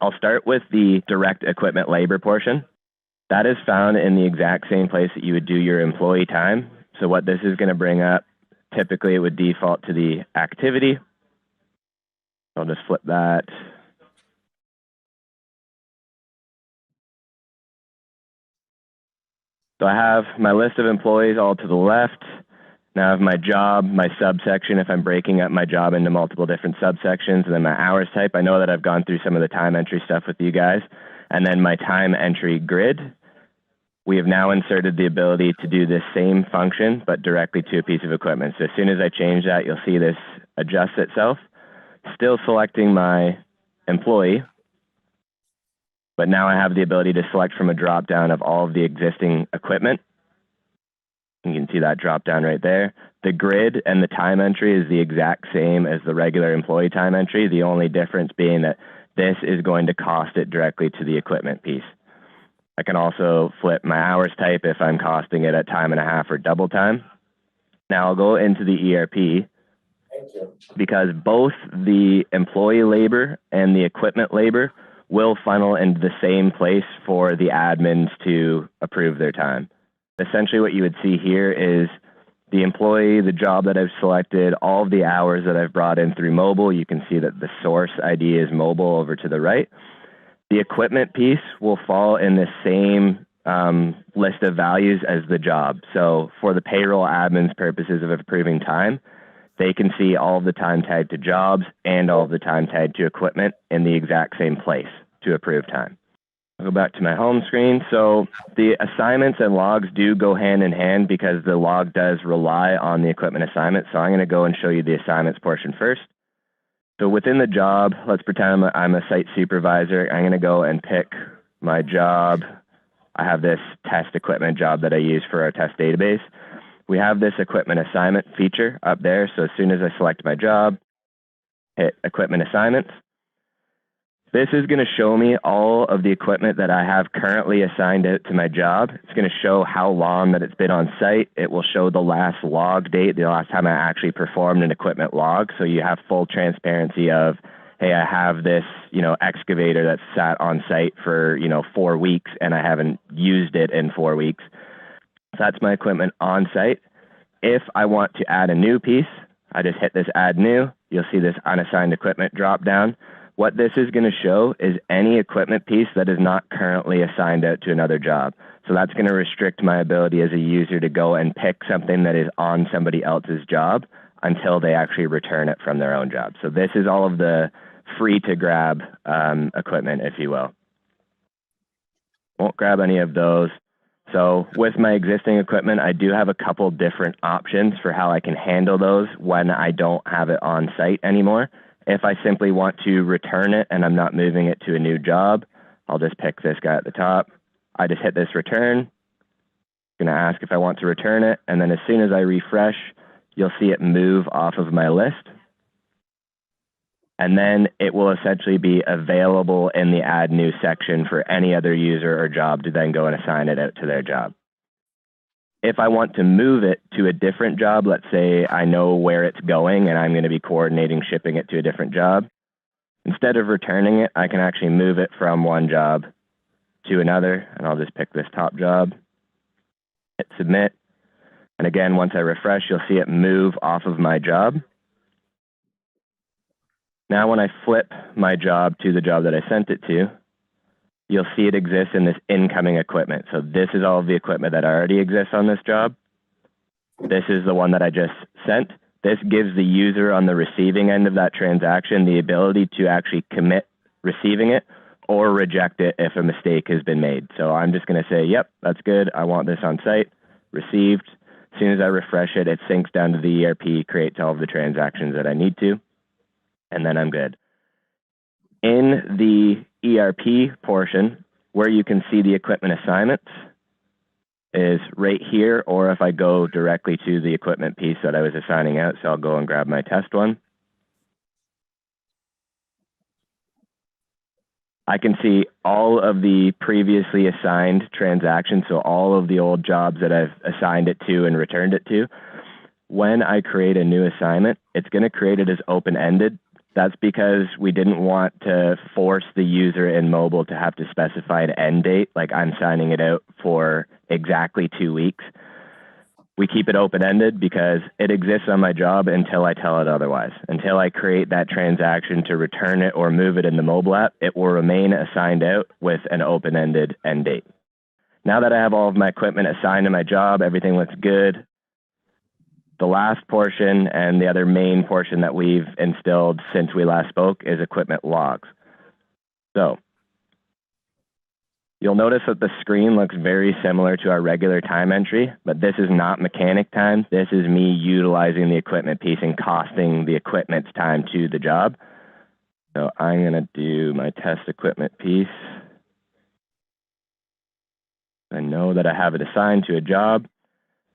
I'll start with the direct equipment labor portion. That is found in the exact same place that you would do your employee time. So what this is going to bring up, typically it would default to the activity. I'll just flip that. So I have my list of employees all to the left. Now I have my job, my subsection, if I'm breaking up my job into multiple different subsections, and then my hours type. I know that I've gone through some of the time entry stuff with you guys. And then my time entry grid. We have now inserted the ability to do this same function, but directly to a piece of equipment. So as soon as I change that, you'll see this adjust itself. Still selecting my employee, but now I have the ability to select from a drop down of all of the existing equipment. You can see that drop down right there. The grid and the time entry is the exact same as the regular employee time entry. The only difference being that this is going to cost it directly to the equipment piece. I can also flip my hours type if I'm costing it at time and a half or double time. Now I'll go into the ERP because both the employee labor and the equipment labor will funnel into the same place for the admins to approve their time. Essentially what you would see here is the employee, the job that I've selected, all of the hours that I've brought in through mobile. You can see that the source ID is mobile over to the right. The equipment piece will fall in the same list of values as the job. So for the payroll admin's purposes of approving time, they can see all of the time tagged to jobs and all of the time tagged to equipment in the exact same place to approve time. I'll go back to my home screen. So the assignments and logs do go hand in hand because the log does rely on the equipment assignment. So I'm going to go and show you the assignments portion first. So within the job, let's pretend I'm a site supervisor. I'm going to go and pick my job. I have this test equipment job that I use for our test database. We have this equipment assignment feature up there. So as soon as I select my job, hit equipment assignments, this is going to show me all of the equipment that I have currently assigned out to my job. It's going to show how long that it's been on site. It will show the last log date, the last time I actually performed an equipment log. So you have full transparency of, hey, I have this, excavator that's sat on site for, 4 weeks and I haven't used it in 4 weeks. So that's my equipment on site. If I want to add a new piece, I just hit this add new. You'll see this unassigned equipment drop down. What this is going to show is any equipment piece that is not currently assigned out to another job. So that's going to restrict my ability as a user to go and pick something that is on somebody else's job until they actually return it from their own job. So this is all of the free to grab equipment, if you will. Won't grab any of those. So with my existing equipment, I do have a couple different options for how I can handle those when I don't have it on site anymore. If I simply want to return it and I'm not moving it to a new job, I'll just pick this guy at the top. I just hit this return. It's going to ask if I want to return it. And then as soon as I refresh, you'll see it move off of my list. And then it will essentially be available in the add new section for any other user or job to then go and assign it out to their job. If I want to move it to a different job, let's say I know where it's going and I'm going to be coordinating shipping it to a different job, instead of returning it, I can actually move it from one job to another, and I'll just pick this top job, hit submit, and again, once I refresh, you'll see it move off of my job. Now when I flip my job to the job that I sent it to, you'll see it exists in this incoming equipment. So this is all of the equipment that already exists on this job. This is the one that I just sent. This gives the user on the receiving end of that transaction the ability to actually commit receiving it or reject it if a mistake has been made. So I'm just going to say, yep, that's good. I want this on site, received. As soon as I refresh it, it syncs down to the ERP, creates all of the transactions that I need to, and then I'm good. In the ERP portion, where you can see the equipment assignments is right here, or if I go directly to the equipment piece that I was assigning out, so I'll go and grab my test one. I can see all of the previously assigned transactions, so all of the old jobs that I've assigned it to and returned it to. When I create a new assignment, it's going to create it as open-ended. That's because we didn't want to force the user in mobile to have to specify an end date, like I'm signing it out for exactly 2 weeks. We keep it open-ended because it exists on my job until I tell it otherwise. Until I create that transaction to return it or move it in the mobile app, it will remain assigned out with an open-ended end date. Now that I have all of my equipment assigned to my job, everything looks good. The last portion and the other main portion that we've instilled since we last spoke is equipment logs. So you'll notice that the screen looks very similar to our regular time entry, but this is not mechanic time. This is me utilizing the equipment piece and costing the equipment's time to the job. So I'm going to do my test equipment piece. I know that I have it assigned to a job.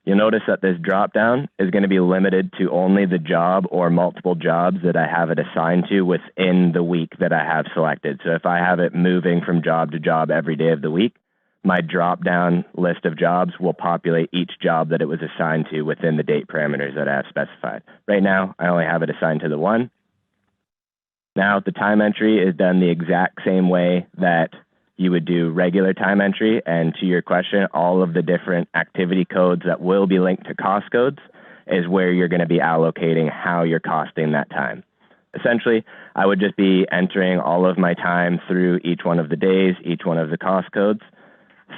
You'll notice that this dropdown is going to be limited to only the job or multiple jobs that I have it assigned to within the week that I have selected. So if I have it moving from job to job every day of the week, my dropdown list of jobs will populate each job that it was assigned to within the date parameters that I have specified. Right now, I only have it assigned to the one. Now, the time entry is done the exact same way that you would do regular time entry. And to your question, all of the different activity codes that will be linked to cost codes is where you're going to be allocating how you're costing that time. Essentially, I would just be entering all of my time through each one of the days, each one of the cost codes,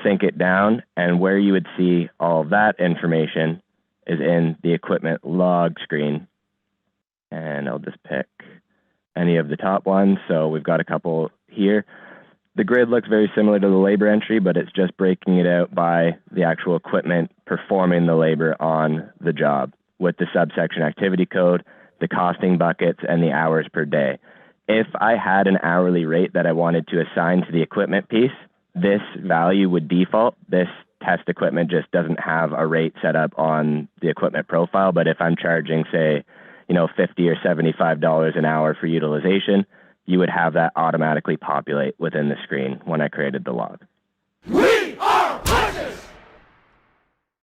sync it down, and where you would see all of that information is in the equipment log screen. And I'll just pick any of the top ones. So we've got a couple here. The grid looks very similar to the labor entry, but it's just breaking it out by the actual equipment performing the labor on the job with the subsection activity code, the costing buckets, and the hours per day. If I had an hourly rate that I wanted to assign to the equipment piece, this value would default. This test equipment just doesn't have a rate set up on the equipment profile, but if I'm charging, say, $50 or $75 an hour for utilization, you would have that automatically populate within the screen when I created the log.